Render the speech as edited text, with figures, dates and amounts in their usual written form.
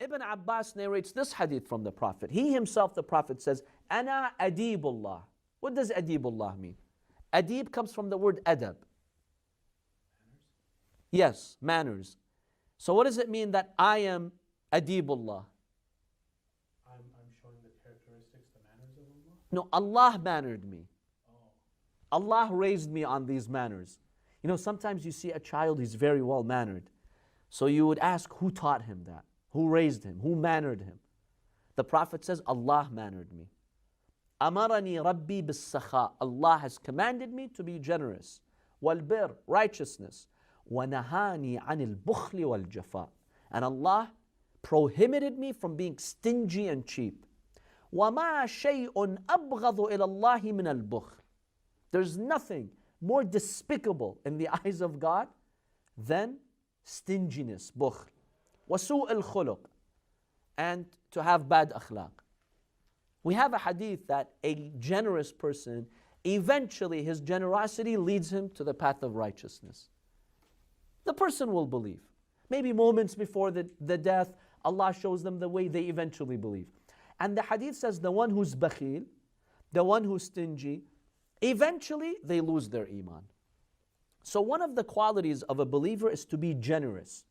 Ibn Abbas narrates this hadith from the Prophet. He himself, the Prophet, says, Ana adibullah. What does adibullah mean? Adib comes from the word adab. Yes, manners. So what does it mean that I am adibullah? I'm showing the characteristics, the manners of Allah? No, Allah mannered me. Oh. Allah raised me on these manners. You know, sometimes you see a child, he's very well mannered. So you would ask, who taught him that? Who raised him? Who mannered him? The Prophet says, Allah mannered me. Amarani Rabbi bis-sakha. Allah has commanded me to be generous. Wal-bir, righteousness. وَنَهَانِي عَنِ الْبُخْلِ وَالْجَفَاءِ. And Allah prohibited me from being stingy and cheap. وَمَا شَيْءٌ أَبْغَضُ إِلَى اللَّهِ مِنَ الْبُخْلِ. There's nothing more despicable in the eyes of God than stinginess, bukhl. وَسُوء الْخُلُقِ. And to have bad akhlaq. We have a hadith that a generous person, eventually his generosity leads him to the path of righteousness. The person will believe. Maybe moments before the death, Allah shows them the way, they eventually believe. And the hadith says the one who's bakhil, the one who's stingy, eventually they lose their iman. So one of the qualities of a believer is to be generous.